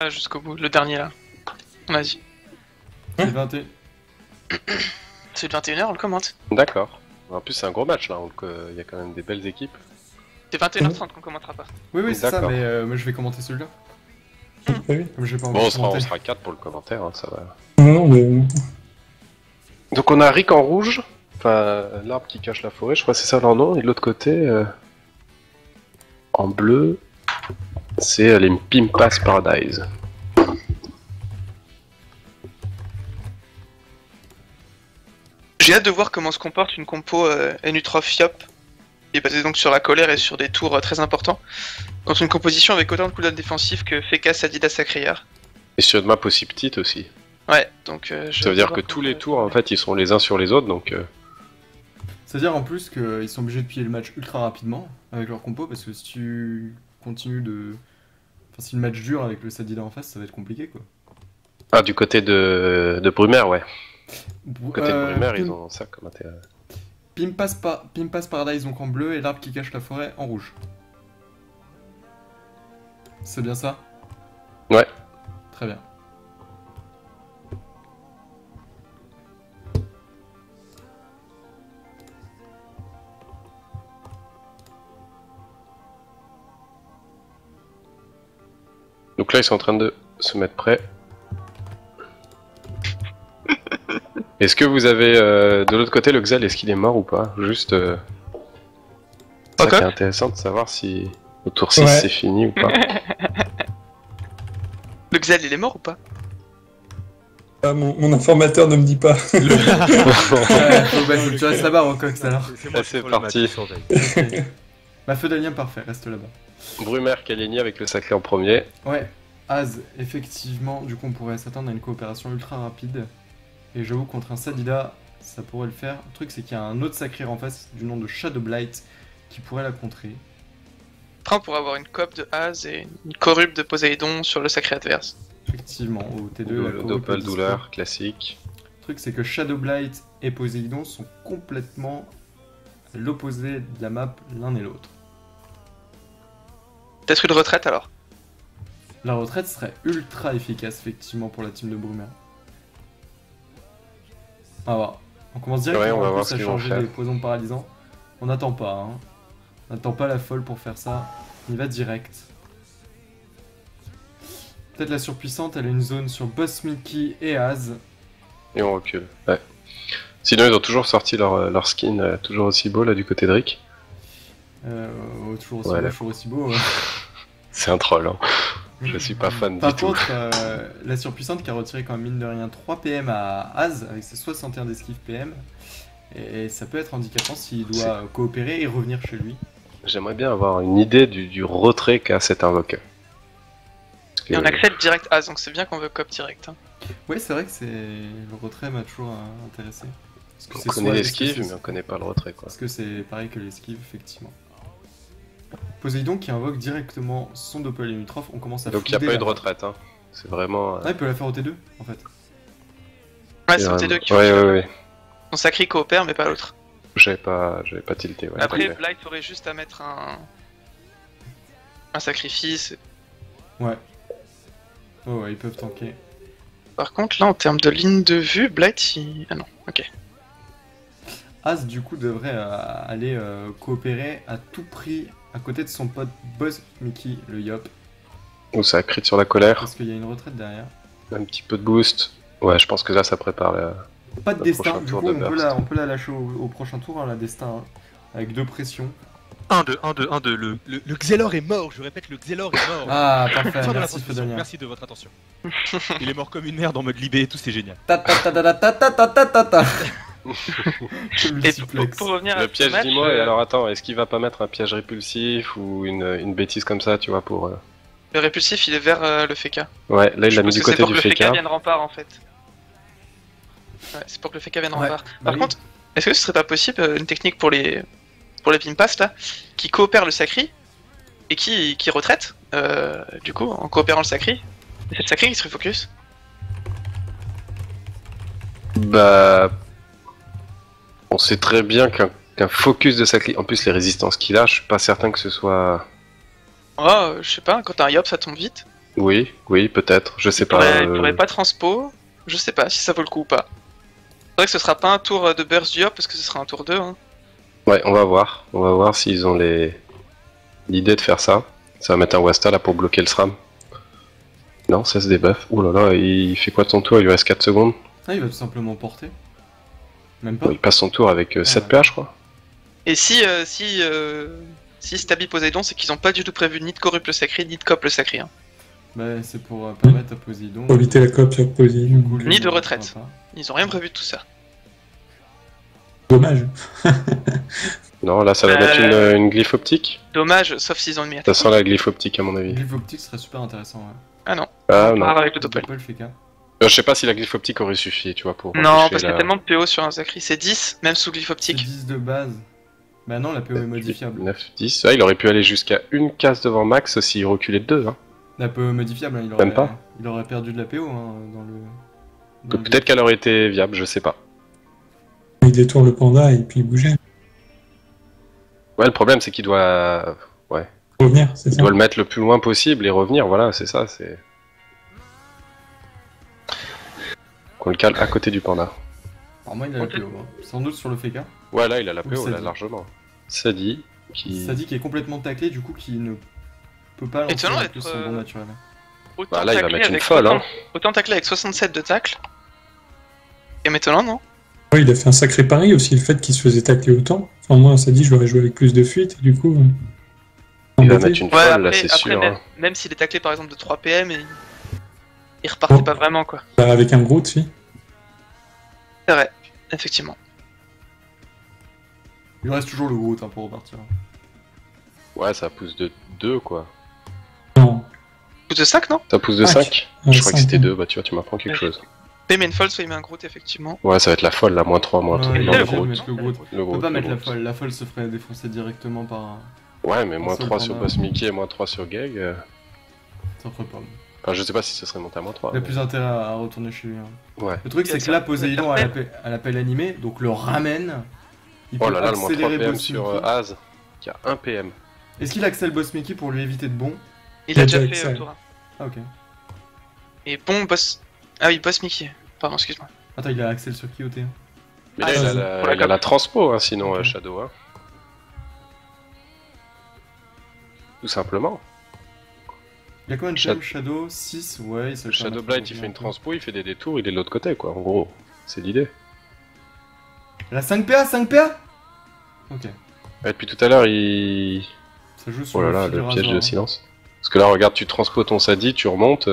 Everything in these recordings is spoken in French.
Jusqu'au bout, le dernier là. On a dit. C'est 21. C'est le 21h, on le commente. D'accord. En plus, c'est un gros match là, donc il y a quand même des belles équipes. C'est 21h30 qu'on commentera pas. Oui, c'est ça, D'accord. mais moi je vais commenter celui-là. Oui. Comme j'ai pas Bon, envie on de commenter. sera 4 pour le commentaire, hein, ça va. Non, mais. Donc on a Rick en rouge, enfin l'arbre qui cache la forêt, je crois que c'est ça leur nom, et de l'autre côté, en bleu, c'est les Pimpas Paradise. J'ai hâte de voir comment se comporte une compo N-Utrof Yop, qui est basée donc sur la colère et sur des tours très importants, contre une composition avec autant de cooldowns défensifs que Feka, Sadida, Sacrière. Et sur une map aussi petite aussi. Ouais, donc Ça veut dire que tous les tours, en fait, ils sont les uns sur les autres, donc... C'est-à-dire en plus qu'ils sont obligés de piller le match ultra rapidement avec leur compo, parce que si tu continues de. Enfin, si le match dure avec le Sadida en face, ça va être compliqué quoi. Ah, du côté de Brumaire, ouais. Du côté de Brumaire, Pim- ils ont ça comme intérêt. Pimpas Paradise donc en bleu et l'arbre qui cache la forêt en rouge. C'est bien ça? Ouais. Très bien. Donc là, ils sont en train de se mettre prêts. Est-ce que vous avez de l'autre côté le Xel, est-ce qu'il est mort ou pas? Juste. Ça qui est intéressant de savoir si au tour 6 Ouais. c'est fini ou pas. Le Xel, il est mort ou pas? Ah, mon informateur ne me dit pas. Faut que tu restes là-bas, Rocox alors. Ah, c'est parti. Bah, feu d'alien parfait, reste là-bas. Brumaire Kaleni avec le sacré en premier. Ouais, Az, effectivement, du coup on pourrait s'attendre à une coopération ultra rapide. Et j'avoue, contre un Sadida, ça pourrait le faire. Le truc, c'est qu'il y a un autre sacré en face du nom de Shadowblight qui pourrait la contrer. Après, on pourrait avoir une coop de Az et une corrupte de Poséidon sur le sacré adverse. Effectivement, au T2, la Le corrupte est Doppel dispo. douleur classique. Le truc, c'est que Shadowblight et Poséidon sont complètement à l'opposé de la map l'un et l'autre. Peut-être une retraite alors. La retraite serait ultra efficace, effectivement, pour la team de Brumaire. On va voir. On commence directement Ouais, on va en voir plus ce à qu'ils vont changer faire. des poisons paralysants. On n'attend pas, hein. On n'attend pas la folle pour faire ça. On y va direct. Peut-être la surpuissante, elle a une zone sur Boss Mickey et Az. Et on recule. Ouais. Sinon, ils ont toujours sorti leur skin toujours aussi beau là du côté de Rick. Toujours aussi Ouais, beau, là. toujours aussi beau. Ouais. C'est un troll, hein. Je suis pas fan Par du tout. contre, la surpuissante qui a retiré quand même mine de rien 3 PM à Az avec ses 61 d'esquive PM. Et ça peut être handicapant s'il doit coopérer et revenir chez lui. J'aimerais bien avoir une idée du retrait qu'a cet invoqueur. Parce que- Et on accède direct Az, donc c'est bien qu'on veut coop direct. Hein. Ouais, c'est vrai que le retrait m'a toujours intéressé. Parce que On c'est connaît soit- l'esquive, mais on connaît pas le retrait, quoi. Parce que c'est pareil que l'esquive, effectivement. Poséidon qui invoque directement son Doppelganger, on commence à Donc il n'y a fouder pas eu la de map. retraite, hein. C'est vraiment... Ah, il peut la faire au T2, en fait. Ouais, c'est au T2 qui Ouais. Son sacré coopère, mais pas l'autre. J'avais pas tilté, ouais. Après, parfait. Blight aurait juste à mettre un sacrifice. Ouais. Oh, ouais, ils peuvent tanker. Par contre, là, en termes de ligne de vue, Blight, il... Ah non, ok. As, du coup, devrait aller coopérer à tout prix à côté de son pote Boss Mickey, le Yop. Ou ça crit sur la colère. Parce qu'il y a une retraite derrière. Un petit peu de boost. Ouais, je pense que là, ça prépare Pas de le destin, prochain du tour coup, de on peut, burst. on peut la lâcher au prochain tour, hein, la destin, hein, avec 2 pressions. 1-2, 1-2, 1-2. Le Xelor est mort, je répète, le Xelor est mort. Ah, parfait, Fin de la merci transmission, Fedalien. merci de votre attention. Il est mort comme une merde en mode libé et tout, c'est génial. Ta ta ta ta ta ta ta ta ta ta. Et Multiplex. pour revenir à Le ce piège, match, dis-moi, et alors attends, est-ce qu'il va pas mettre un piège répulsif ou une bêtise comme ça, tu vois, pour... le répulsif, il est vers le Feka. Ouais, là, il Je l'a mis pense du que c'est côté pour du que le Feka Feka. vienne rempart, en fait. Ouais, c'est pour que le Feka vienne Ouais, rempart. bah Par oui. contre, est-ce que ce serait pas possible, une technique pour les Pimpas, là, qui coopèrent le sacri et qui retraite, du coup, en coopérant le sacri? Et c'est le sacri qui serait focus? Bah... On sait très bien qu'un focus de sa en plus les résistances qu'il a, je suis pas certain que ce soit... Oh, je sais pas, quand t'as un Yop, ça tombe vite. Oui, peut-être, je sais Il pas. pourrait pas transpo, je sais pas si ça vaut le coup ou pas. C'est vrai que ce sera pas un tour de burst du hop parce que ce sera un tour 2. Hein. Ouais, on va voir s'ils ont l'idée de faire ça. Ça va mettre un Wasta là pour bloquer le SRAM. Non, ça se débuff. Ouh là là, il fait quoi ton tour? Il lui reste 4 secondes. Ah, il va tout simplement porter. Même pas. Il passe son tour avec 7 PA, je crois. Et si Stabby Poséidon, c'est qu'ils ont pas du tout prévu ni de Corrupt le Sacré, ni de Cop le Sacré. Hein. Bah, c'est pour permettre à Poséidon. Pour éviter la coop sur Poséidon. Ni de retraite. Ils ont rien prévu de tout ça. Dommage. Non, là ça va mettre une glyphe optique. Dommage, sauf s'ils ont une Ça sent la glyphe optique à mon avis. Le glyphe optique serait super intéressant. Ouais. Ah non. Ah On non. part avec le Doppel. Doppel fait qu'un. Je sais pas si la glyphe optique aurait suffi, tu vois, pour. Non, empêcher parce qu'il y a tellement de PO sur un Sacré, c'est 10, même sous glyphe C'est optique. 10 de base. Bah non, la PO est modifiable. 9, 10. Ah, il aurait pu aller jusqu'à une case devant Max s'il reculait de 2. Hein. La PO est modifiable, hein, Même pas. il aurait perdu de la PO hein, dans le. Donc peut-être qu'elle aurait été viable, je sais pas. Il détourne le panda et puis il bougeait. Ouais, le problème c'est qu'il doit. Revenir, c'est Il ça. doit le mettre le plus loin possible et revenir, voilà, c'est ça, c'est. Qu'on le cale à côté du panda. Alors moi il a la PO, hein. Sans doute sur le FK. Ouais, là il a la Ou PO, là, Sadi. largement. Sadi, qui. Ça dit qu'il est complètement taclé, du coup qui ne peut pas lancer Étonnant en d'être, plus son bon naturel. Autant Bah là, il va tacler mettre une avec folle, hein. Autant tacler avec 67 de tacle. C'est étonnant, non? Ouais, il a fait un sacré pari aussi, le fait qu'il se faisait tacler autant. Enfin, moi, ça dit, je l'aurais joué avec plus de fuite, et du coup. Il va embêté. mettre une Ouais, folle, là, après, c'est après, sûr. Hein. même s'il est taclé par exemple de 3 PM, il repartait Oh. pas vraiment quoi. Bah, avec un Groot, si. C'est vrai, effectivement. Il reste toujours le Groot hein, pour repartir. Ouais, ça pousse de 2, quoi. Non. Pouce de 5, non? Ça pousse de Cinq. 5. Ouais, Je crois que cinq, c'était hein. 2, bah tu vois, tu m'apprends quelque chose. Soit il met une folle, soit il met un Groot, effectivement. Ouais, ça va être la folle, là, moins 3, moins 3. Ouais, Non, il le va gros. mettre le Groot. Le On gros. peut pas le mettre gros. la folle se ferait défoncer directement par un. Ouais, mais moins seul 3 sur panda. Boss Mickey et moins 3 sur Gag. Ça ferait pas. Enfin, je sais pas si ce serait monté à moins 3. Il a plus intérêt à retourner chez lui. Hein. Ouais. Le truc c'est que là Poséidon a l'appel animé, donc le ramène. Il Oh peut là là, le moins 3 accélérer PM Boss sur Mickey. Az, qui a 1 PM. Est-ce qu'il accèle Boss Mickey pour lui éviter de bon? Il a déjà Jack, fait ça. le tour 1. Ah ok. Et bon, boss. Ah oui, boss Mickey. Pardon, excuse-moi. Attends, il a accès sur qui au T1? Mais là, Ah, il a ça, la, pour la il a la cape. transpo, hein, sinon, Ok. Shadow. Hein. Tout simplement. Il a combien de Shad- PM Shadow? 6? Ouais, il se Shadow Blight, il fait une transpo, il fait des détours, il est de l'autre côté, quoi. En gros, c'est l'idée. La 5 PA, 5 PA. Ok. Ouais, depuis tout à l'heure, il. Ça joue sur Oh là là, fil le piège rasoir, de hein. silence. Parce que là, regarde, tu transpos ton Sadi, tu remontes.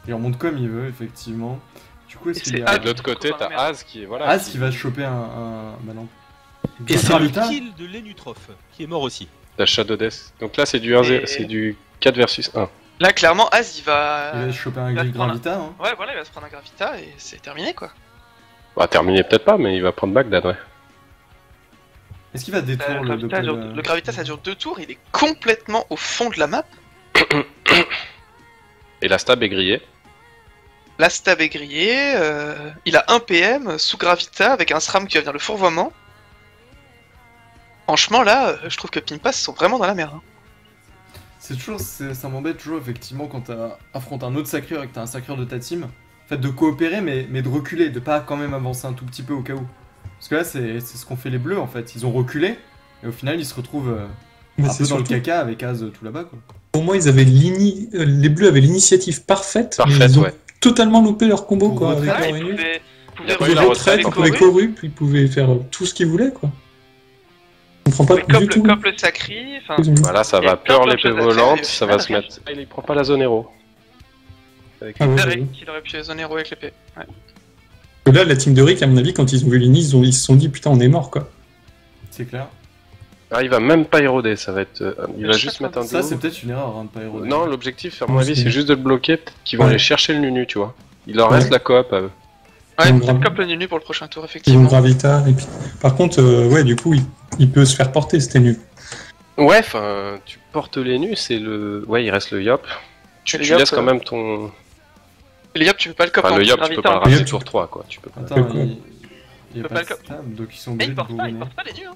Il remonte comme il veut, effectivement. Du coup, est-ce Et qu'il c'est y Et a Ah, de l'autre côté, par la t'as merde. Az qui est. Voilà, As qui va choper un. Bah non. Et Un c'est le Gravita kill de Lenutroph, qui est mort aussi. La Shadow Death. Donc là, c'est du 1 Et- c'est du 4 versus 1. Là, clairement, Az il va. Il va choper un il va Gris se prendre Gravita, hein. Ouais, voilà, il va se prendre un Gravita et c'est terminé quoi. Bah, terminé peut-être pas, mais il va prendre Bagdad, ouais. Est-ce qu'il va détourner le Gravita, Doppel, le Gravita ça dure 2 tours, il est complètement au fond de la map. Et la stab est grillée. La stab est grillée, il a 1 PM sous Gravita avec un SRAM qui va venir le fourvoiement. Franchement là, je trouve que Pimpas sont vraiment dans la merde. Hein. Ça m'embête toujours, effectivement, quand t'affrontes un autre sacreur et que t'as un sacreur de ta team. En fait, de coopérer, mais de reculer, de pas quand même avancer un tout petit peu au cas où. Parce que là, c'est ce qu'ont fait les bleus, en fait. Ils ont reculé, et au final, ils se retrouvent Mais un c'est peu dans le surtout, caca avec Az tout là-bas, quoi. pour moi, ils avaient les Bleus avaient l'initiative parfaite, mais Parfaite, ils ont ouais. totalement loupé leur combo, Pour quoi. retraite. Avec Ah, leur il Enu. pouvait Il a Ils pas eu pouvaient la retraite, retraite, ils en pouvaient fait. corrupt, ils pouvaient faire tout ce qu'ils voulaient, quoi. Je comprends pas du tout. Cop le Sacri, enfin. Ils ont- Voilà, ça Et va plein peur de l'épée choses à faire, volante, et au ça final, va se rien. mettre. Ah, il prend pas la zone héros. Avec- Ah ouais, C'est ouais, vrai ouais. qu'il aurait pu zone héros avec l'épée. Ouais. Et là, la team de Rick, à mon avis, quand ils ont vu l'Ini, ils se sont dit, putain, on est mort, quoi. C'est clair. Ah, il va même pas éroder, ça va être. Il va Je juste sais mettre un Ça, duo. c'est peut-être une erreur, hein, de pas éroder. Non, l'objectif, à mon avis, Aussi. c'est juste de le bloquer, peut-être qu'ils vont Ouais. aller chercher le Nunu, tu vois. Il leur Ouais. reste la coop à eux. Ouais, Ils ont peut-être grave- Cop le Nunu pour le prochain tour, Ils ont effectivement. Gravita, et puis... Par contre, ouais, du coup, il peut se faire porter, c'était nul. Ouais, enfin, tu portes les nus, c'est le. Ouais, il reste le Yop. Tu, Le tu Yop, laisses quand même ton. Le Yop, tu peux pas le Cop Enfin, en le Yop, tu peux Gravita, pas le en raser Yop, tour 3, quoi. Tu peux pas. Attends, C'est quoi il y a peut pas pas de le stab, donc ils sont Mais obligés il de porte pas, il bourriner. porte pas les nus. Hein.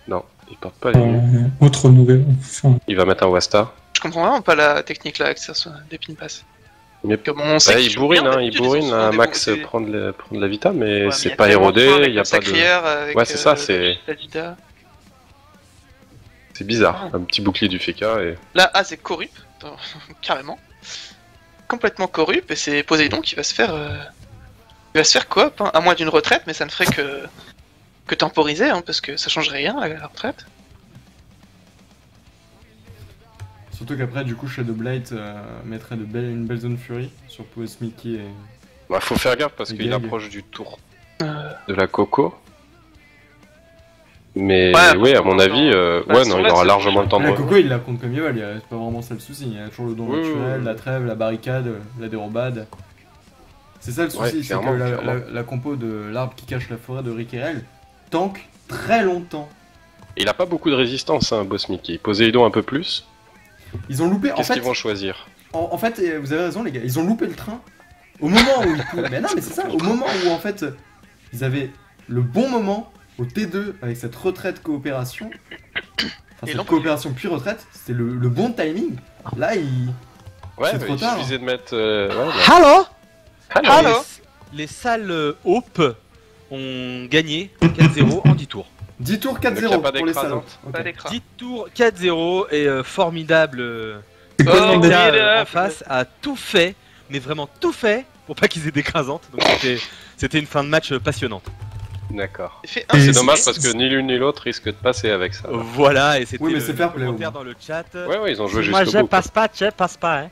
Non, il porte pas les nus. Autre nouvelle. Enfin, Il va mettre un Wasta. Je comprends vraiment pas la technique là avec ça, des pin pass. Mais Comme on sait bah, qu'ils il jouent bien, bourrine, hein, il d'habitude, ils ont bourrine, souvent un des max bons- des- prendre la vita, mais Ouais, c'est mais pas tellement de fois érodé, avec il y a le pas de... Sacrière, avec, Ouais, c'est ça, c'est Sadida. bizarre. Un petit bouclier du Feka et... Là, c'est Corrup, carrément. Complètement Corrup, et c'est Poséidon qui va se faire... Il va se faire coop, hein, à moins d'une retraite, mais ça ne ferait que temporiser, hein, parce que ça changerait rien, la retraite. Surtout qu'après, du coup, Shadowblight mettrait une belle zone Fury sur Pose Mickey et... Bah, faut faire gaffe parce Les qu'il gags. approche du tour Euh, de la Coco. Mais Ouais, ouais, à mon bah, avis, bah, ouais, sur non, il là, aura c'est largement bon, le temps de La revenir. Coco, il la compte comme il veut, c'est pas vraiment ça le souci. Il y a toujours le don Oui, naturel, oui. la trêve, la barricade, la dérobade. C'est ça le souci, Ouais, c'est clairement, que clairement. la compo de l'arbre qui cache la forêt de Riquerel tank très longtemps. Il a pas beaucoup de résistance, hein, Boss Mickey. Poséidon un peu plus. Ils ont loupé, Qu'est-ce qu'ils vont choisir? en fait, vous avez raison les gars, ils ont loupé le train. Au moment où ils pouvaient... Mais non, mais c'est ça, au moment où en fait, ils avaient le bon moment au T2 avec cette retraite coopération. Enfin, Et cette l'ont coopération puis retraite, c'était le bon timing. Là, Ouais, c'est mais trop il tard. suffisait de mettre... ouais, bah. Halo Halo. Les salles Hope ont gagné 4-0 en 10 tours. 10 tours Donc, y a 4-0 pas pour les salauds. d'écrasante. Ok. Pas d'écran. 10 tours 4-0 et formidable C'est quoi le Oh, nom oui. des- Feka, en face a tout fait, mais vraiment tout fait pour pas qu'ils aient d'écrasantes. Donc c'était une fin de match passionnante. D'accord. Il fait Et C'est un dommage succès. parce que ni l'une ni l'autre risquent de passer avec ça. Voilà, et c'était Oui, mais le c'est fair play, commentaire au dans le chat. Ouais, ouais, ils ont joué Moi jusqu'au je bout. quoi. passe pas, tu passe pas. Hein.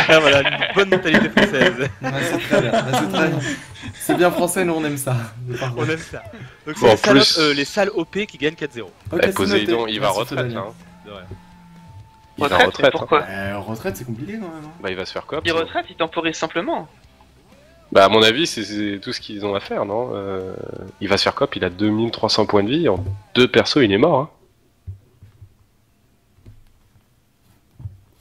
Ah, voilà, une bonne mentalité française. Ouais, c'est très bien, ouais, c'est très bien. C'est bien français, nous on aime ça. Parfait. On aime ça. Donc Bon, c'est en les, plus- les salles OP qui gagnent 4-0. Ok, Eh, c'est Poséidon, noté. il va à Merci, retraite Fodalien. là. Hein. De rien. Il va à Retraite, mais retraite. Hein. pourquoi Retraite, c'est compliqué quand même. Hein. Bah, il va se faire coop. Il retraite, il temporise simplement. Bah, à mon avis, c'est tout ce qu'ils ont à faire, non Il va se faire coop, il a 2300 points de vie. En 2 persos, il est mort. Hein.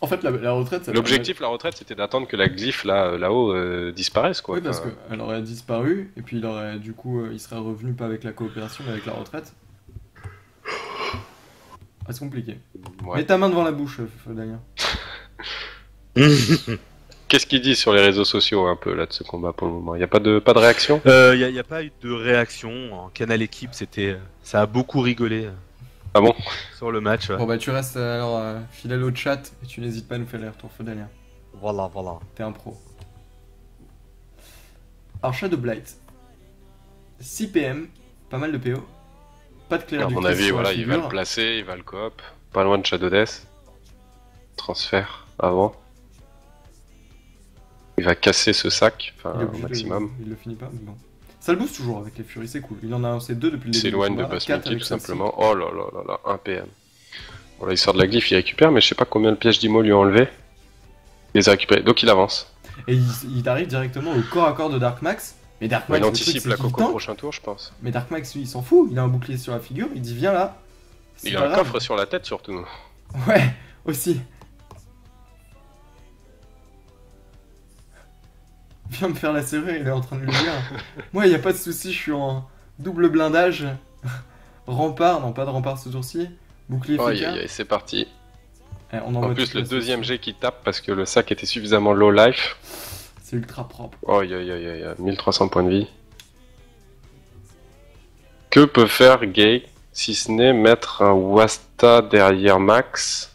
En fait, la retraite, ça L'objectif, la retraite, c'était d'attendre que la glyphe là-haut disparaisse, quoi. Oui, parce Enfin, qu'elle aurait disparu, et puis il serait revenu pas avec la coopération, mais avec la retraite. Ah, c'est compliqué. ouais. Mets ta main devant la bouche, Fodalien. Qu'est-ce qu'il dit sur les réseaux sociaux un peu là de ce combat pour le moment? Il y a pas de réaction? Y a pas eu de réaction. En canal équipe, ça a beaucoup rigolé Ah bon? sur le match. Ouais. Bon bah tu restes alors fidèle au chat, et tu n'hésites pas à nous faire les retours, Fodalien. Voilà. T'es un pro. Alors Shadowblight. 6 PM, pas mal de PO. Pas de clair À du mon tout avis, sur la voilà, il va figure. le placer, il va le coop. Pas loin de Shadow Death. Transfert avant. Il va casser ce sac, Il est enfin au obligé de- maximum. il le finit pas, mais bon. Ça le booste toujours avec les Furies, c'est cool. Il en a lancé 2 depuis le Il début. s'éloigne du de combat, Boss 4 Mickey avec tout celle-ci. simplement. Oh là là là là, 1 PM. Bon là il sort de la glyphe, il récupère, mais je sais pas combien de pièges d'IMO lui ont enlevé. Il les a récupérés, donc il avance. Et il arrive directement au corps à corps de Dark Max. Mais Dark Ouais, Max, il le truc, anticipe c'est la qu'il coco tank. prochain tour, je pense. Mais Dark Max, lui, il s'en fout. Il a un bouclier sur la figure. Il dit viens là. C'est Il pas a un grave. coffre sur la tête surtout. Ouais, aussi. Viens me faire la serrure, il est en train de lui dire. Moi, y a pas de souci, je suis en double blindage. Rempart, non pas de rempart ce tour-ci. Bouclier Oh, Feka. c'est parti. Eh, on envoie En plus, toute le la deuxième sauce. jet qui tape parce que le sac était suffisamment low life. C'est ultra propre. Oh, 1300 points de vie. Que peut faire Gay si ce n'est mettre un Wasta derrière Max?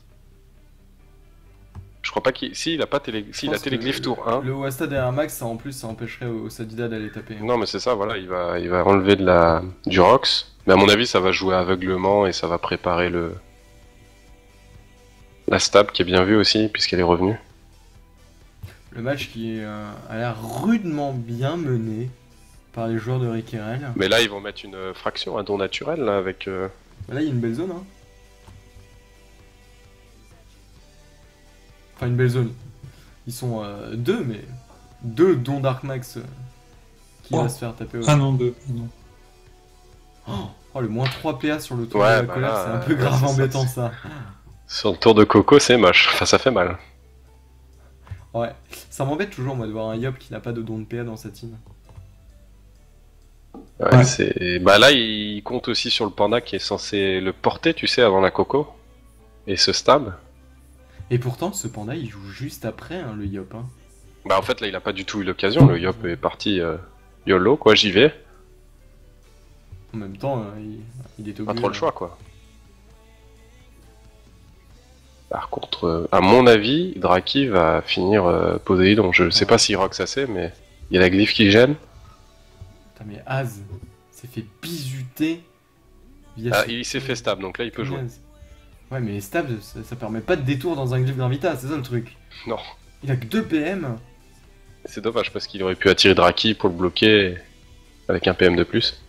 Je crois pas qu'il. Si, il a pas si, il a téléglyphe tour 1. Le Wasta derrière Max, ça en plus, ça empêcherait au Sadida d'aller taper. Non, mais c'est ça, voilà, il va enlever du Rox. Mais à mon avis, ça va jouer aveuglement et ça va préparer la stab qui est bien vue aussi, puisqu'elle est revenue. Le match qui a l'air rudement bien mené par les joueurs de Riquerel. Mais là, ils vont mettre une fraction, un don naturel, là, avec. Là, il y a une belle zone. Hein. Enfin, une belle zone. Ils sont 2, mais 2 dont Dark Max qui Oh. va se faire taper aussi. Ah non, 2. Non. Oh, le moins 3 PA sur le tour Ouais, de la bah colère, là, c'est un peu ouais, grave c'est ça, embêtant c'est- ça. Sur le tour de Coco, c'est moche. Enfin, ça fait mal. Ouais, ça m'embête toujours moi de voir un Yop qui n'a pas de don de PA dans sa team. Ouais, Ouais. c'est. Bah là, il compte aussi sur le panda qui est censé le porter, tu sais, avant la Coco. et se stab. Et pourtant, ce panda, il joue juste après le Yop. Hein. Bah en fait là il a pas du tout eu l'occasion, le Yop est parti YOLO quoi, j'y vais. En même temps, il est obligé. Pas trop le choix quoi. Par contre, à mon avis, Draki va finir Poséidon. Je sais pas si Rox assez, mais il y a la glyphe qui gêne. Putain, mais Az s'est fait bisuter. Ah, il s'est fait stab, donc là il peut jouer. Ouais, mais stab, ça permet pas de détour dans un glyphe Gravita, c'est ça le truc. Non. Il a que 2 PM. C'est dommage parce qu'il aurait pu attirer Draki pour le bloquer avec un PM de plus.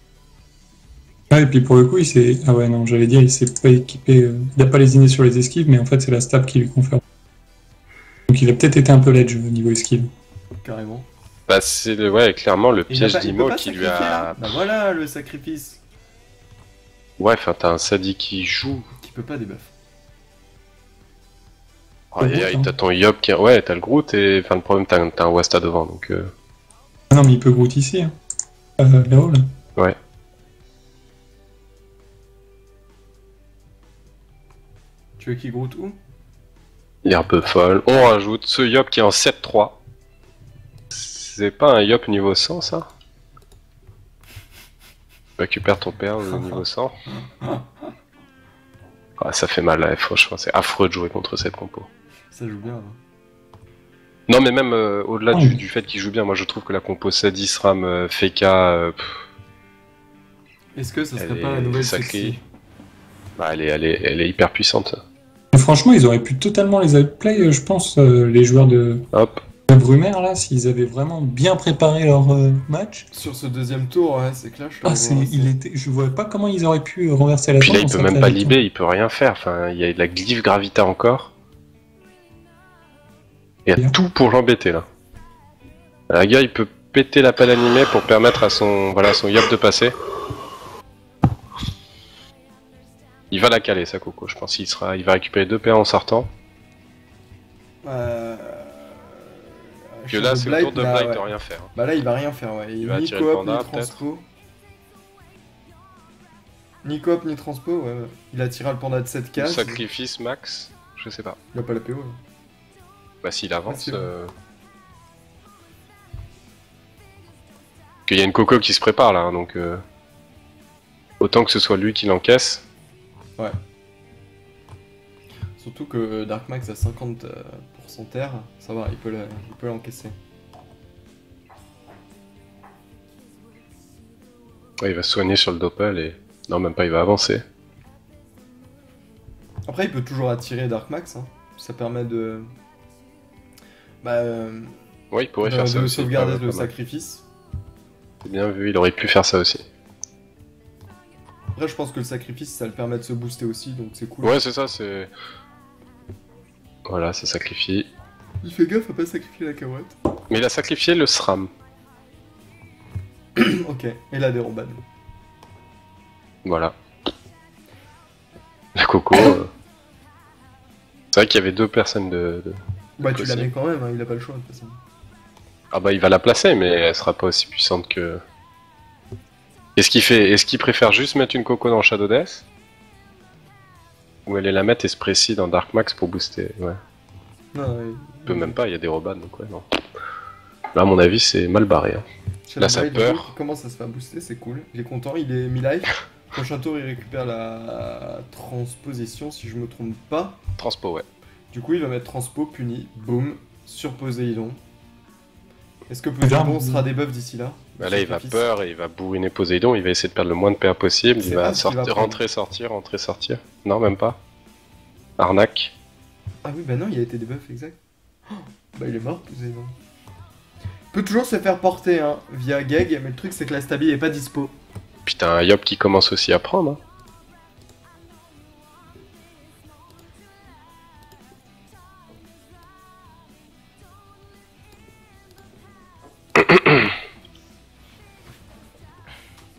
Ouais, et puis pour le coup, il s'est. Ah ouais, non, j'allais dire, il s'est pas équipé. Il a pas lésiné sur les esquives, mais en fait, c'est la stab qui lui confère. Donc il a peut-être été un peu ledge au niveau esquive. Carrément. Bah c'est ouais, clairement le Et piège il d'Imo peut pas qui lui sacrifier, a... là. Bah voilà le sacrifice. Ouais, enfin t'as un Sadi qui joue. Qui peut pas debuff. Oh, t'as ton Yop qui... Ouais, t'as le Groot et... Enfin le problème, t'as un Wasta devant, donc... Ah non, mais il peut Groot ici. Hein. Là-haut, là. Ouais. Tu veux qu'il Groot où? Herbe folle. On rajoute ce Yop qui est en 7-3. C'est pas un Yop niveau 100 ça? Récupère ton père au niveau 100. Ah, ça fait mal là, franchement, c'est affreux de jouer contre cette compo. Ça joue bien. Hein. Non mais même au-delà du fait qu'il joue bien, moi je trouve que la compo Sadi, SRAM, Feka... Est-ce que ça serait pas la nouvelle sexy? Bah elle est hyper puissante. Franchement, ils auraient pu totalement les outplay, je pense, les joueurs de Hop. Brumaire, là, s'ils avaient vraiment bien préparé leur match. Sur ce deuxième tour, ouais, c'est clash. Je vois pas comment ils auraient pu renverser la Puis là, il tendance peut même après pas le libé, tour. il peut rien faire. Enfin, il y a de la glyphe Gravita encore. Il y a Bien. tout pour l'embêter là. La gars, il peut péter la pelle animée pour permettre à son Yop de passer. Il va la caler, sa coco. Je pense il va récupérer 2 PA en sortant. Que là, c'est le tour de Blight de rien faire. Bah là, il va rien faire, ouais. Il va ni attirer le coop, panda, ni transpo. Ni coop, ni transpo, ouais. Il a tiré le panda de 7 cases. Sacrifice max, je sais pas. Il a pas la PO, là. Bah s'il avance... Ah, si, ouais. Qu'il y a une coco qui se prépare là, hein, donc... Autant que ce soit lui qui l'encaisse. Ouais. Surtout que Dark Max a 50% terre, ça va, il peut l'encaisser. Ouais, il va se soigner sur le doppel et... Non, même pas, il va avancer. Après, il peut toujours attirer Dark Max, hein. Ça permet de... Bah... Ouais, il pourrait faire ça de aussi. sauvegarder pas le mal. sacrifice. C'est bien vu, il aurait pu faire ça aussi. Après, je pense que le sacrifice, ça le permet de se booster aussi, donc c'est cool. Ouais, c'est ça, c'est... Voilà, ça sacrifie. Il fait gaffe à pas sacrifier la carotte. Mais il a sacrifié le SRAM. Ok, et la dérobade. Voilà. La coco... C'est vrai qu'il y avait 2 personnes de... Bah tu la aussi. mets quand même, hein, il a pas le choix de toute façon. Ah bah il va la placer, mais elle sera pas aussi puissante que... Est-ce qu'il préfère juste mettre une coco dans Shadow Death? Ou aller la mettre Espressi dans Dark Max pour booster? Ouais. Non, Il peut même pas, il y a des robades, donc ouais, non. Là, à mon avis, c'est mal barré. Hein. Shadow Là, ça Blade, peur. du coup, comment ça se fait booster, c'est cool. Il est content, il est mi-life. Prochain tour, il récupère la transposition, si je me trompe pas. Transpo, ouais. Du coup, il va mettre transpo, puni, boum, sur Poséidon. Est-ce que Poséidon sera debuff d'ici là? Bah là, il va peur et il va bourriner Poséidon, il va essayer de perdre le moins de PA possible, il va sortir, rentrer, sortir, rentrer, sortir. Non, même pas. Arnaque. Ah oui, bah non, il a été debuff, exact. Oh, bah il est mort, Poséidon. Il peut toujours se faire porter hein, via Geg, mais le truc c'est que la stabi est pas dispo. Putain, un Yop qui commence aussi à prendre. Hein.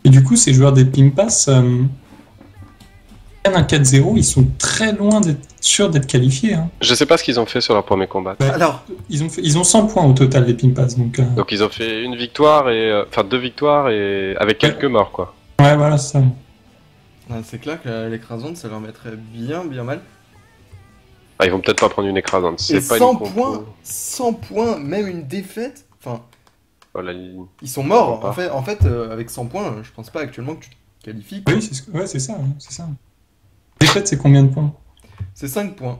Et du coup, ces joueurs des Pimpas, un 4-0, ils sont très loin d'être sûrs d'être qualifiés. Hein. Je sais pas ce qu'ils ont fait sur leur premier combat. Ouais. Alors, Ils ont 100 points au total, les Pimpas. Donc ils ont fait une victoire et... Enfin 2 victoires et... avec quelques morts quoi. Ouais, voilà, c'est ça. c'est clair que l'écrasante ça leur mettrait bien mal. Ah, ils vont peut-être pas prendre une écrasante. Et C'est pas 100 une compo. points, 100 points, même une défaite. Enfin, Oh, la ligne. ils sont morts. Pas. En fait, avec 100 points, je pense pas actuellement que tu te qualifies. quoi. Oui, c'est ça, hein, c'est ça. Défaite, c'est combien de points? C'est 5 points.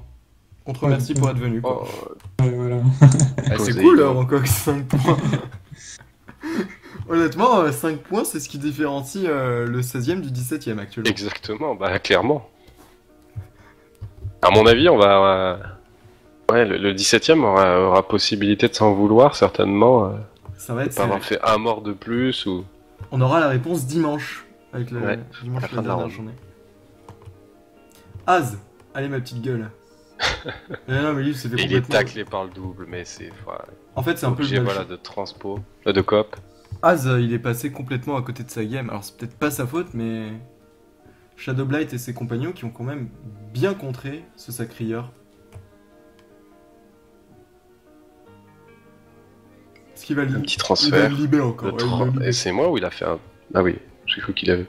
On te Ouais, remercie ouais. pour être venu. Quoi. Oh, Ouais, voilà. Ah, c'est Poséidon. cool, Hancock, 5 points. Honnêtement, 5 points, c'est ce qui différencie le 16ème du 17ème actuellement. exactement, bah clairement. À mon avis, on va. Ouais, le 17ème aura possibilité de s'en vouloir, certainement. Ça va être Pas avoir serré. fait un mort de plus ou. On aura la réponse dimanche. Avec Ouais, dimanche à la la fin de la dernière ronde. journée. Az, allez ma petite gueule. Non, mais lui, c'est fait Et il est complètement. taclé par le double, mais c'est. Ouais, En fait, c'est un peu obligé, le voilà, de transpo. De cop. Az, il est passé complètement à côté de sa game. Alors, c'est peut-être pas sa faute, mais. Shadowblight et ses compagnons qui ont quand même bien contré ce sacrieur. Est-ce qu'il va Un li- petit il va transfert. le libérer encore. Le ouais, il va le Et libérer. c'est moi où il a fait un. Ah oui, j'ai cru qu'il avait.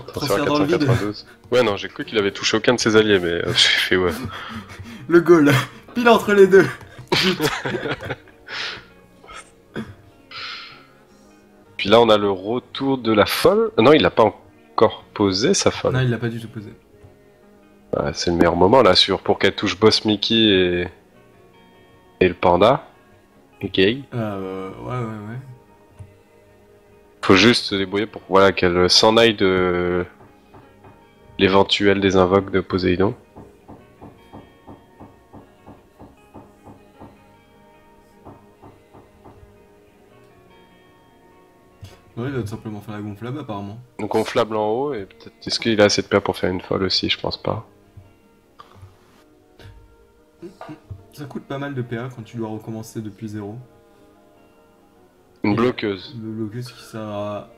Transfert dans le vide. 492. Ouais, non, j'ai cru qu'il avait touché aucun de ses alliés, mais j'ai fait ouais. Le goal. Pile entre les deux. Puis là, on a le retour de la folle. Non, il a pas encore posé sa folle. Non, il l'a pas du tout posé. Ouais, c'est le meilleur moment là, pour qu'elle touche Boss Mickey et le panda. Et Gay. Ouais. Faut juste se débrouiller pour voilà, qu'elle s'en aille de l'éventuel désinvoque de Poséidon. Ouais, il va tout simplement faire la gonflable apparemment. Donc on flable en haut et peut-être. Est-ce qu'il a assez de paire pour faire une folle aussi? Je pense pas. Ça coûte pas mal de PA quand tu dois recommencer depuis zéro. Une bloqueuse. Le blocus qui sert à.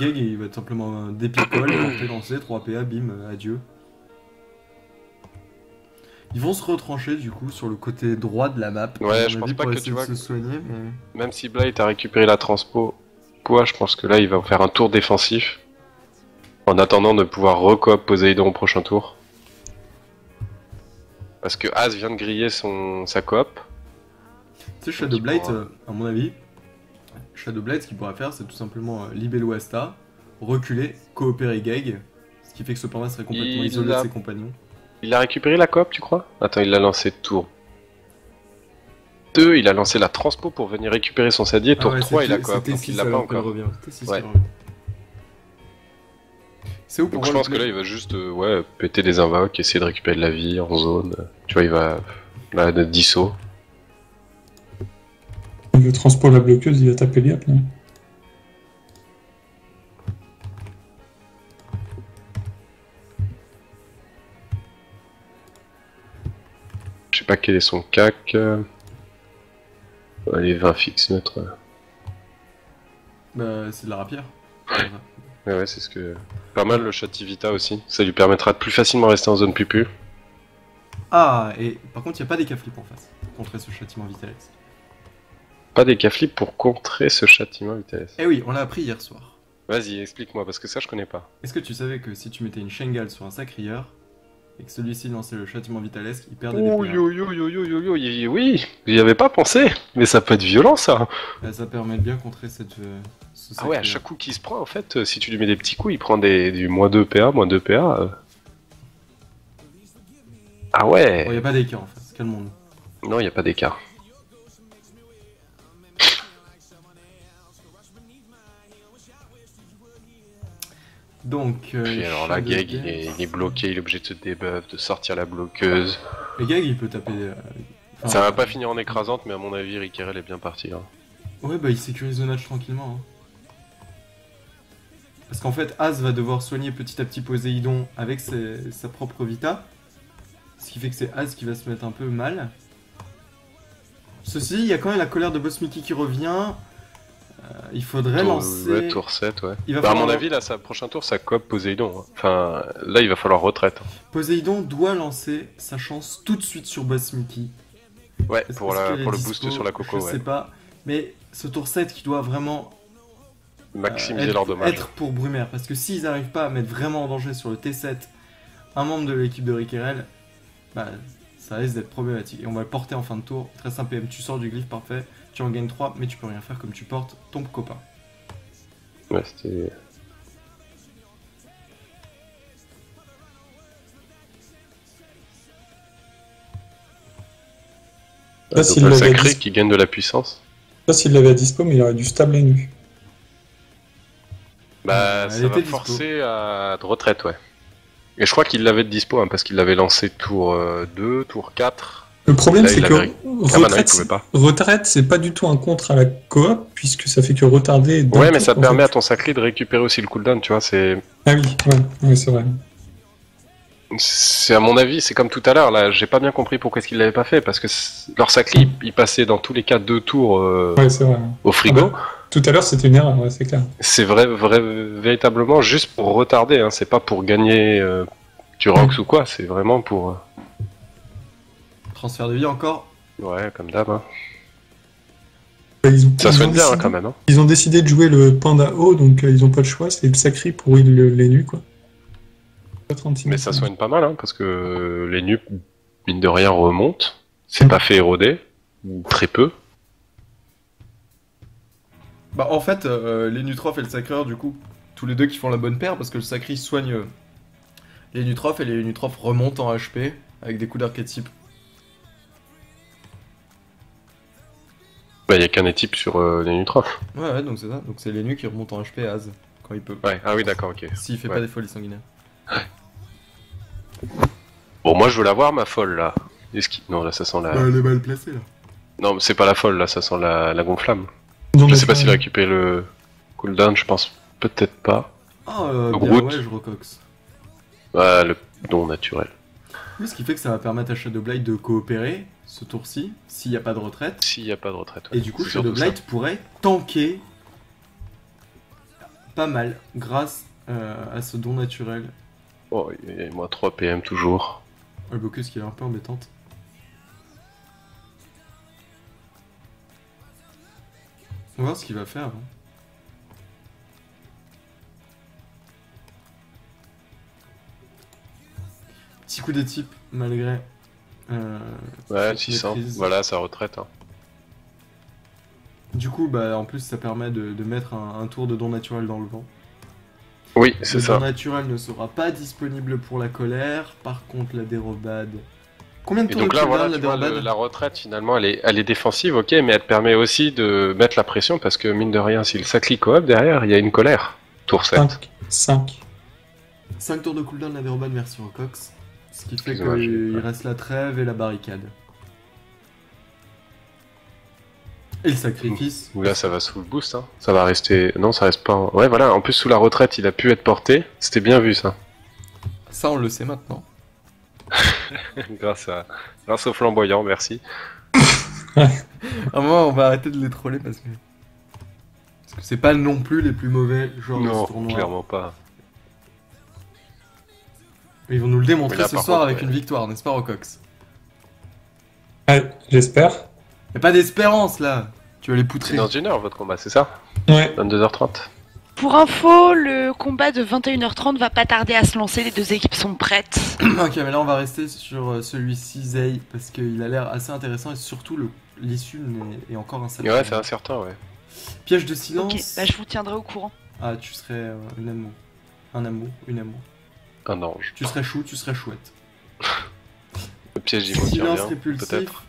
Gag, il va tout simplement dépicoler, monter, lancer, 3 PA, bim, adieu. Ils vont se retrancher du coup sur le côté droit de la map. Ouais, à mon je pense avis, pas pour que essayer tu vois de se soigner, mais. Même si Blight a récupéré la transpo, quoi, je pense que là il va faire un tour défensif. En attendant de pouvoir recoop Poséidon au prochain tour. Parce que Az vient de griller sa coop. Tu sais, Shadowblight, pourra- à mon avis, Shadowblight, ce qu'il pourra faire, c'est tout simplement libello Asta, reculer, coopérer Gag, ce qui fait que ce panda serait complètement Il isolé de a- ses compagnons. Il a récupéré la coop, tu crois? Attends, il l'a lancé tour 2, il a lancé la transpo pour venir récupérer son sadier, tour 3 il a coop, donc il l'a pas encore. Ouais. C'est où pour Donc je moi, pense que là il va juste ouais, péter des invoques, essayer de récupérer de la vie en zone. Tu vois, il va là, de disso. Le transport, la bloqueuse, il va taper Liap, non? Je sais pas quel est son cac. Les 20 fixes neutres. Bah, c'est de la rapière. Ouais, c'est ce que. Pas mal le Chativita aussi. Ça lui permettra de plus facilement rester en zone pupu. Ah, et par contre, il n'y a pas des flips en face, contre ce châtiment Vitalex. Pas des caflips pour contrer ce châtiment vitesse. Eh oui, on l'a appris hier soir. Vas-y, explique-moi, parce que ça je connais pas. Est-ce que tu savais que si tu mettais une Shengal sur un sacrieur, et que celui-ci lançait le châtiment Vitalesque, il perdait des Oh PA. oui, j'y avais pas pensé, mais ça peut être violent ça. Ça permet de bien contrer ce Ah ouais, à sacrieur. chaque coup qu'il se prend, en fait, si tu lui mets des petits coups, il prend du -2 PA, -2 PA. Ah ouais. Bon, y a pas d'écart en face, calmons-nous. Non, il a pas d'écart. Donc, Puis alors là, Shadow Gag, Gag. il est bloqué, il est obligé de se debuff, de sortir la bloqueuse. Le Gag, il peut taper. enfin, Ça va pas finir en écrasante, mais à mon avis, Rickerel est bien parti. Hein. Ouais, bah il sécurise le match tranquillement. Hein. Parce qu'en fait, Az va devoir soigner petit à petit Poséidon avec sa propre Vita. Ce qui fait que c'est Az qui va se mettre un peu mal. Ceci, il y a quand même la colère de Boss Mickey qui revient. Il faudrait lancer. Ouais, tour 7, ouais. Il va Bah, à mon falloir- avis, là, prochain tour, ça coop Poséidon. Hein. Enfin, là, il va falloir retraite. Poséidon doit lancer sa chance tout de suite sur Boss Mickey. Ouais, Est-ce- pour, est-ce qu'elle est pour le dispo boost sur la coco, Je ouais. sais pas. Mais ce tour 7 qui doit vraiment Maximiser être, leurs dommages. être pour Brumaire. Parce que s'ils n'arrivent pas à mettre vraiment en danger sur le T7 un membre de l'équipe de Rickerel, bah, ça risque d'être problématique. Et on va le porter en fin de tour. 13 PM, tu sors du glyphe, parfait. Tu en gagnes 3, mais tu peux rien faire comme tu portes ton copain. Ouais, c'était... Là, Donc s'il là, le l'avait sacré dis- qui gagne de la puissance. Là, s'il l'avait à dispo, mais il aurait dû stable les nues. Bah, Elle ça va était dispo. forcer à de retraite, ouais. Et je crois qu'il l'avait de dispo, hein, parce qu'il l'avait lancé tour 2, tour 4. Le problème, Là, c'est il que avait- Ah bah non, il retraite, pouvait pas. retraite, c'est pas du tout un contre à la coop, puisque ça fait que retarder. d'un Ouais, mais tour, ça en permet fait. à ton sacré de récupérer aussi le cooldown, tu vois, c'est... Ah oui, ouais, c'est vrai. C'est à mon avis, c'est comme tout à l'heure, là, j'ai pas bien compris pourquoi est-ce qu'ils l'avaient pas fait, parce que leur sacré, il passait dans tous les cas 2 tours Ouais, c'est vrai. au frigo. Ah bah, tout à l'heure, c'était une erreur, ouais, c'est clair. C'est véritablement juste pour retarder, hein, c'est pas pour gagner du Rox ou quoi, c'est vraiment pour... Transfert de vie encore. Ouais, comme d'hab. Hein. Bah, Ça ils sonne ont bien hein, décidé- quand même. Hein. Ils ont décidé de jouer le panda haut, donc ils ont pas le choix, c'est le sacré pour les nus, quoi. 36 Mais ça 000. soigne pas mal, hein, parce que les nus, mine de rien, remontent. C'est pas fait éroder, ou très peu. Bah en fait, les Nutrophes et le Sacreur, du coup, tous les deux qui font la bonne paire, parce que le Sacré soigne les Nutrophes et les Nutrophes remontent en HP avec des coups d'archétype. Bah, y a qu'un étype sur les nutrophes. Ouais, donc c'est ça. Donc c'est les nus qui remontent en HP Az quand il peut. Ouais, ah oui, d'accord, ok. S'il fait Ouais. pas des folies sanguinaires. Bon, moi je veux la voir, ma folle, là. Non, là, ça sent la... elle est mal placée là. Non, mais c'est pas la folle, là, ça sent la gonflamme. Donc, Je sais pas s'il a récupéré le cooldown, je pense peut-être pas. Ah, Le bien Groot. ouais, je recox. Ouais, le don naturel. Oui, ce qui fait que ça va permettre à Shadowblight de coopérer ce tour-ci, s'il n'y a pas de retraite. S'il y a pas de retraite. ouais. Et du coup, C'est surtout Shadowblight pourrait tanker pas mal grâce à ce don naturel. ça. Oh, il y a moins 3 PM toujours. Le Bocus qui est un peu embêtante. On va voir ce qu'il va faire. Hein. Petit coup de type, malgré. Ouais, cette 600. maîtrise. Voilà, sa retraite. Hein. Du coup, bah, en plus, ça permet de mettre un tour de don naturel dans le vent. Oui, c'est Le ça. don naturel ne sera pas disponible pour la colère. Par contre, la dérobade. Combien de Et tours donc de là, cooldown, voilà, la tu vois, dérobade la retraite, finalement, elle est défensive, ok, mais elle te permet aussi de mettre la pression, parce que, mine de rien, si le sacli coop derrière, il y a une colère. Tour 7. 5. 5 tours de cooldown, la dérobade, merci Rocox. Ce qui fait Excuse-moi, qu'il j'ai- reste la trêve et la barricade. Et le sacrifice. Là, ça va sous le boost, hein. Ça va rester... Non, ça reste pas... Ouais, voilà, en plus, sous la retraite, il a pu être porté. C'était bien vu, ça. Ça, on le sait maintenant. Grâce au flamboyant, merci. À un moment, on va arrêter de les troller parce que c'est pas non plus les plus mauvais joueurs de Non, ce tournoi. clairement pas. Et ils vont nous le démontrer Mais là, ce par soir contre, avec ouais. une victoire, n'est-ce pas, Rocox? Ouais, j'espère. Y'a pas d'espérance là. Tu vas les C'est poutrer. dans 1 heure, votre combat, c'est ça Ouais. 22h30. Pour info, le combat de 21h30 va pas tarder à se lancer, les deux équipes sont prêtes. Ok, mais là on va rester sur celui-ci, Zay, parce qu'il a l'air assez intéressant et surtout l'issue est encore incertaine. Ouais, c'est incertain, ouais. Piège de silence. Ok, bah je vous tiendrai au courant. Ah, tu serais une amour. Un amour, une amour. Un ange. Tu serais chou, tu serais chouette. Le piège, il vous Silence bien, répulsif. peut-être.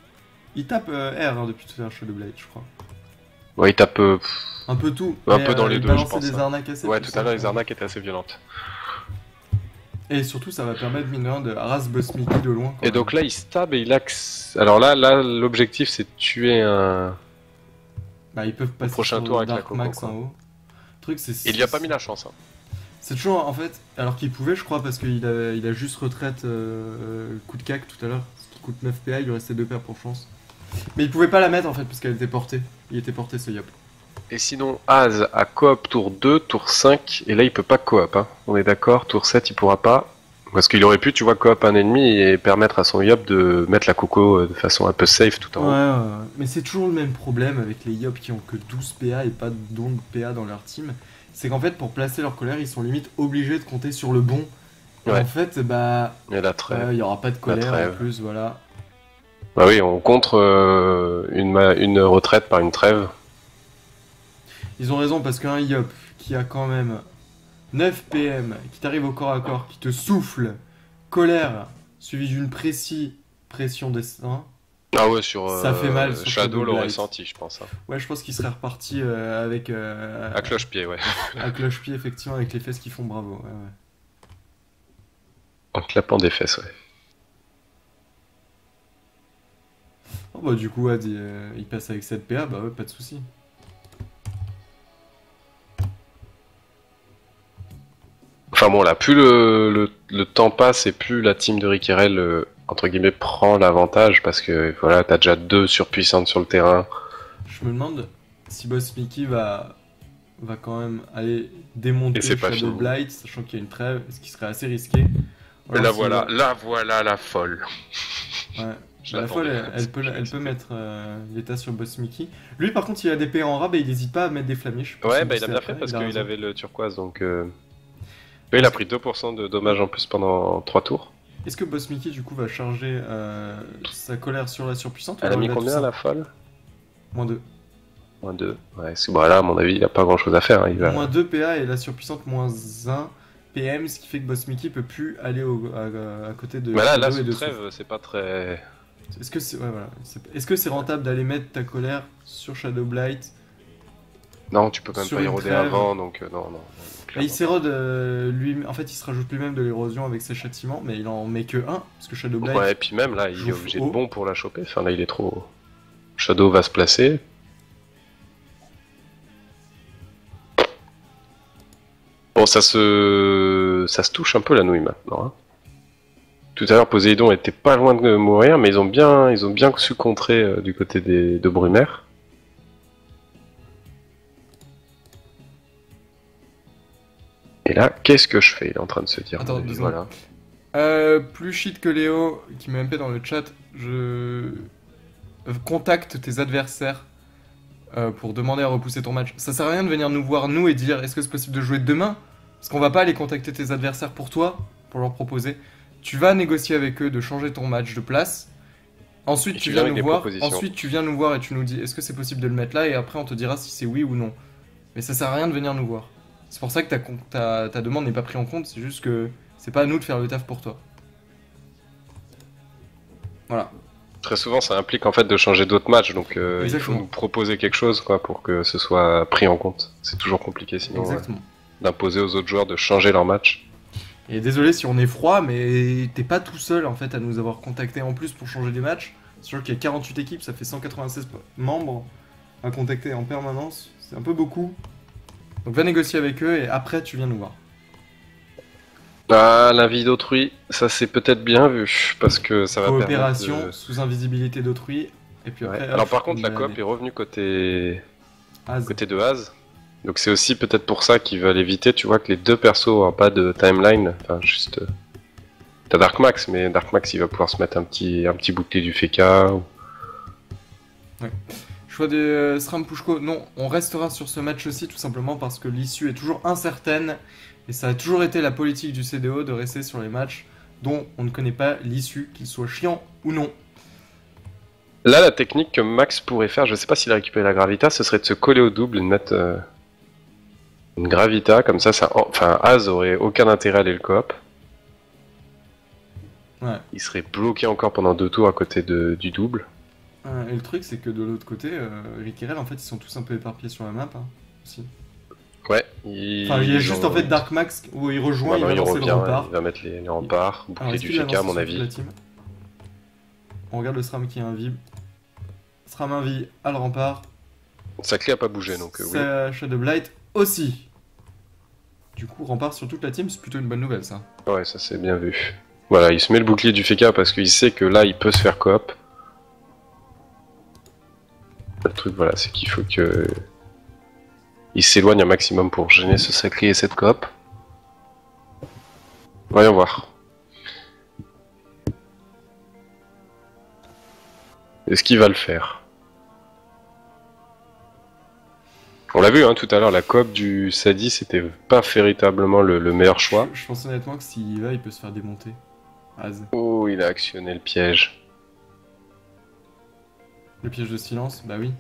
Il tape R hein, depuis tout à l'heure, Shadowblade, je crois. Ouais, il tape... Un peu tout. Un mais, peu dans les il deux, je balançait pense, des hein. arnaques assez Ouais, tout à puissantes, l'heure, les hein. arnaques étaient assez violentes. Et surtout, ça va permettre, mine de rien, de harass Boss Mickey de loin. quand Et donc même. là, il stab et il axe... Alors là, l'objectif, c'est de tuer un... Bah, ils peuvent passer prochain sur tour avec la Dark Coco, Max quoi. en haut. Le truc, c'est... Il y a pas mis la chance, hein. C'est toujours, en fait, alors qu'il pouvait, je crois, parce qu'il a juste retraite coup de cac tout à l'heure, ce qui coûte 9 PA, il lui restait 2 paires pour chance. Mais il pouvait pas la mettre, en fait, parce qu'elle était portée. Il était porté, ce yop. Et sinon, Az a coop tour 2, tour 5, et là, il peut pas coop, hein. On est d'accord, tour 7, il pourra pas. Parce qu'il aurait pu, tu vois, coop un ennemi et permettre à son yop de mettre la coco de façon un peu safe tout en haut. Ouais, mais c'est toujours le même problème avec les yop qui ont que 12 PA et pas de don de PA dans leur team. C'est qu'en fait, pour placer leur colère, ils sont limite obligés de compter sur le bon. Et Ouais. en fait, bah, Et la trêve. il y aura pas de colère en trêve. plus, voilà. Bah oui, on contre une retraite par une trêve. Ils ont raison parce qu'un Yop qui a quand même 9 PM, qui t'arrive au corps à corps, qui te souffle, colère, suivi d'une pression destin. Ah ouais, sur Ça fait mal sur Shadow l'aurait Blight. senti, je pense. Hein. Ouais, je pense qu'il serait reparti avec. À cloche-pied, ouais. À cloche-pied, effectivement, avec les fesses qui font bravo. Ouais, ouais. En clapant des fesses, ouais. Oh bah, du coup, Ad, il passe avec 7 PA, bah ouais, pas de soucis. Enfin bon, là, plus le temps passe et plus la team de Riquerel, entre guillemets, prend l'avantage parce que voilà, t'as déjà 2 surpuissantes sur le terrain. Je me demande si Boss Mickey va quand même aller démonter Et c'est pas Shadow fini. Blight, sachant qu'il y a une trêve, ce qui serait assez risqué. Mais Alors, là voilà la folle. Ouais. Je La folle, l'attendais, elle peut mettre l'état sur Boss Mickey. Lui, par contre, il a des PA en rab et il n'hésite pas à mettre des flammiers. Je sais pas Ouais, si bah on il a sait bien après, fait parce il a qu'il raison. avait le turquoise, donc... il a pris 2% de dommages en plus pendant 3 tours. Est-ce que Boss Mickey, du coup, va charger sa colère sur la surpuissante Elle a mis va combien tout ça la folle? -2. -2. Ouais, c'est bon, là, à mon avis, il a pas grand chose à faire. Hein. Il va... -2 PA et la surpuissante -1 PM, ce qui fait que Boss Mickey peut plus aller à côté de Mais là, Shadow et sous de trêve, c'est pas très... Est-ce que c'est ouais, voilà. Est-ce que c'est rentable d'aller mettre ta colère sur Shadow Blight? Non, tu peux quand même Sur pas une éroder trêve. avant, donc non. Bah, il s'érode lui, en fait il se rajoute lui-même de l'érosion avec ses châtiments, mais il en met que un, parce que Shadow Blight. Ouais, et puis même là, il est joue obligé haut. de bon pour la choper. Enfin, là, il est trop... Shadow va se placer. Bon, ça se touche un peu la nouille maintenant. Hein. Tout à l'heure, Poséidon était pas loin de mourir, mais ils ont bien su contrer du côté de Brumaire. Et là, qu'est-ce que je fais? Il est en train de se dire. Attends, Mais 2 voilà. Plus shit que Léo, qui me MP dans le chat, je contacte tes adversaires pour demander à repousser ton match. Ça sert à rien de venir nous voir nous et dire est-ce que c'est possible de jouer demain? Parce qu'on va pas aller contacter tes adversaires pour toi, pour leur proposer. Tu vas négocier avec eux de changer ton match de place. Ensuite, Et tu tu viens viens nous avec des voir. propositions. Ensuite, tu viens nous voir et tu nous dis est-ce que c'est possible de le mettre là? Et après, on te dira si c'est oui ou non. Mais ça sert à rien de venir nous voir. C'est pour ça que ta demande n'est pas prise en compte. C'est juste que c'est pas à nous de faire le taf pour toi. Voilà. Très souvent, ça implique en fait de changer d'autres matchs, donc il faut Exactement. nous proposer quelque chose quoi, pour que ce soit pris en compte. C'est toujours compliqué sinon Exactement. d'imposer aux autres joueurs de changer leur match. Et désolé si on est froid, mais t'es pas tout seul en fait à nous avoir contacté en plus pour changer des matchs. C'est sûr qu'il y a 48 équipes, ça fait 196 membres à contacter en permanence. C'est un peu beaucoup. Donc va négocier avec eux et après tu viens nous voir. Ah, la vie d'autrui, ça c'est peut-être bien vu, parce que ça va Coopération permettre sous invisibilité d'autrui. Et puis de... après. Ouais. Alors hop, par contre, la on coop est revenue côté Az. de Az. Donc c'est aussi peut-être pour ça qu'ils veulent éviter, tu vois, que les deux persos aient pas de timeline. Enfin, juste... T'as Dark Max, mais Dark Max il va pouvoir se mettre un petit bouclier du FK. Ou... Choix de Sram Pushko, non, on restera sur ce match aussi tout simplement parce que l'issue est toujours incertaine et ça a toujours été la politique du CDO de rester sur les matchs dont on ne connaît pas l'issue, qu'ils soient chiants ou non. Là, la technique que Max pourrait faire, je sais pas s'il a récupéré la Gravita, ce serait de se coller au double et de mettre une Gravita, comme ça, enfin, Az aurait aucun intérêt à aller le coop. Ouais. Il serait bloqué encore pendant 2 tours à côté du double. Et le truc c'est que de l'autre côté, Rick et Rel en fait ils sont tous un peu éparpillés sur la map aussi. Ouais, Enfin il y a juste en fait Dark Max où il rejoint, Maintenant, il va lancer revient, le rempart. il va mettre les remparts, Alors, boucler est-ce du qu'il l'a FK à lancé mon sur avis. toute la team On regarde le SRAM qui est invisible. SRAM invie à le rempart. Sa clé a pas bougé donc oui. Sa Shadow Blight aussi. Du coup, rempart sur toute la team, c'est plutôt une bonne nouvelle ça. Ouais, ça c'est bien vu. Voilà, il se met le bouclier du FK parce qu'il sait que là il peut se faire coop. Le truc voilà, c'est qu'il faut que... Il s'éloigne un maximum pour gêner ce sacré et cette coop. Voyons voir. Est-ce qu'il va le faire? On l'a vu hein, tout à l'heure, la coop du Sadi c'était pas véritablement le meilleur choix. Je pense honnêtement que s'il y va, il peut se faire démonter. Az. Oh, il a actionné le piège. Le piège de silence, bah oui.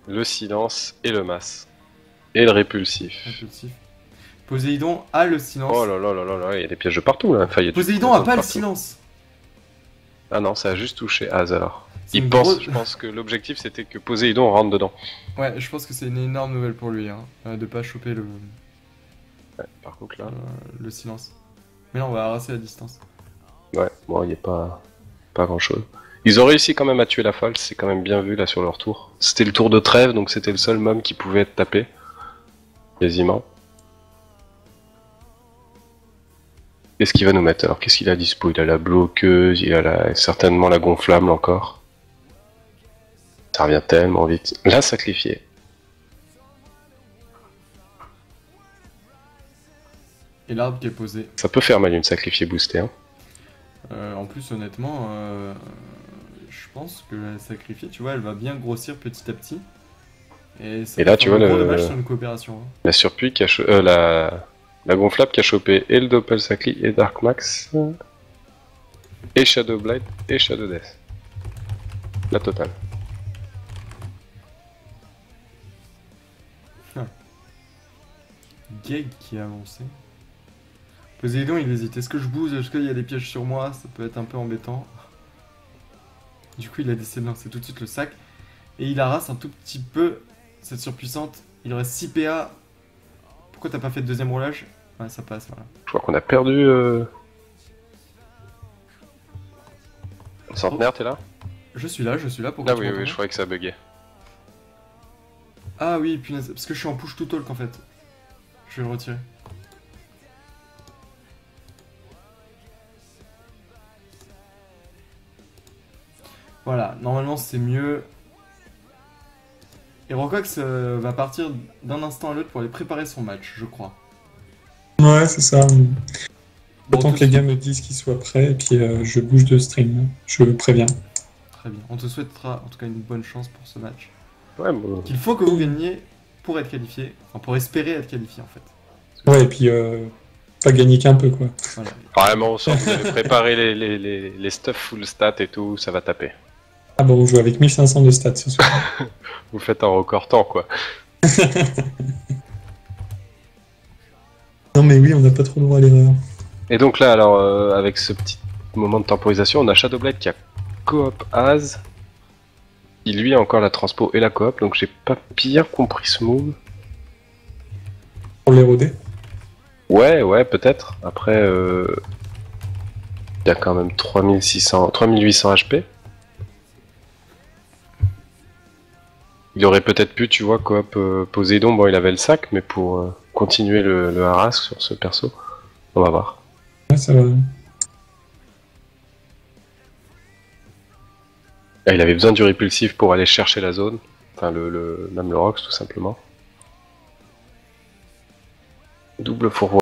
Le silence et le masse. Et le répulsif. Impulsif. Poséidon a le silence. Oh là là là là là, il y a des pièges de partout là. Enfin, il y a du Poséidon piège a de pas le partout. silence. Ah non, ça a juste touché Az alors. C'est une Je pense que l'objectif c'était que Poséidon rentre dedans. Ouais, je pense que c'est une énorme nouvelle pour lui, hein, de pas choper Ouais, par contre là. le silence. Mais là, on va arraser la distance. Ouais, bon, il n'y a pas grand chose. Ils ont réussi quand même à tuer la folle, c'est quand même bien vu là sur leur tour. C'était le tour de trêve, donc c'était le seul mom qui pouvait être tapé. Quasiment. Qu'est-ce qu'il va nous mettre alors? Qu'est-ce qu'il a dispo? Il a la bloqueuse, il a certainement la gonflable encore. Ça revient tellement vite. La sacrifier. Et l'arbre qui est posé. Ça peut faire mal une sacrifier boostée. Hein. En plus, honnêtement, je pense que la sacrifier, tu vois, elle va bien grossir petit à petit. Et, ça Et va là, faire tu vois, un gros le- dommage sur une coopération. Hein. La surpuis qui a la gonflable qui a chopé et le Doppelsacli et Dark Max. Et Shadow Blight et Shadow Death. La totale. Geg qui a avancé. Poséidon, il hésite. Est-ce que je bouge? Est-ce qu'il y a des pièges sur moi? Ça peut être un peu embêtant. Du coup, il a décidé de lancer tout de suite le sac. Et il harasse un tout petit peu cette surpuissante. Il reste 6 PA. Pourquoi t'as pas fait de deuxième roulage? Ouais, ça passe, voilà. Je crois qu'on a perdu. Centenaire, t'es là? Je suis là, pourquoi Ah tu oui, m'entends oui, je croyais que ça buguait. Ah oui, punaise, parce que je suis en push to talk en fait. Je vais le retirer. Voilà, normalement c'est mieux. Et Rocox va partir d'un instant à l'autre pour aller préparer son match, je crois. Ouais, c'est ça. Bon, Autant tout que les de gars suite. me disent qu'ils soient prêts, et puis je bouge de stream. Je préviens. Très bien. On te souhaitera en tout cas une bonne chance pour ce match. Ouais, bon. Qu'il faut que vous gagniez pour être qualifié. Enfin, pour espérer être qualifié en fait. Parce que- Ouais, et puis pas gagner qu'un peu, quoi. Voilà. Vraiment, on sent que vous avez préparé les stuff full stat et tout, ça va taper. Ah bon, on joue avec 1500 de stats ce soir. Vous faites un record temps, quoi. Non, mais oui, on n'a pas trop droit à l'erreur. Et donc là, alors, avec ce petit moment de temporisation, on a Shadowblade qui a coop Az. qui lui a encore la transpo et la coop, donc j'ai pas bien compris ce move. Pour l'éroder. Ouais, peut-être. Après, il y a quand même 3800 HP. Il aurait peut-être pu, tu vois, coop Poséidon, bon il avait le sac, mais pour continuer le harass sur ce perso, on va voir. Ouais, ça va. Là, il avait besoin du répulsif pour aller chercher la zone, enfin même le Rox tout simplement. Double fourroie.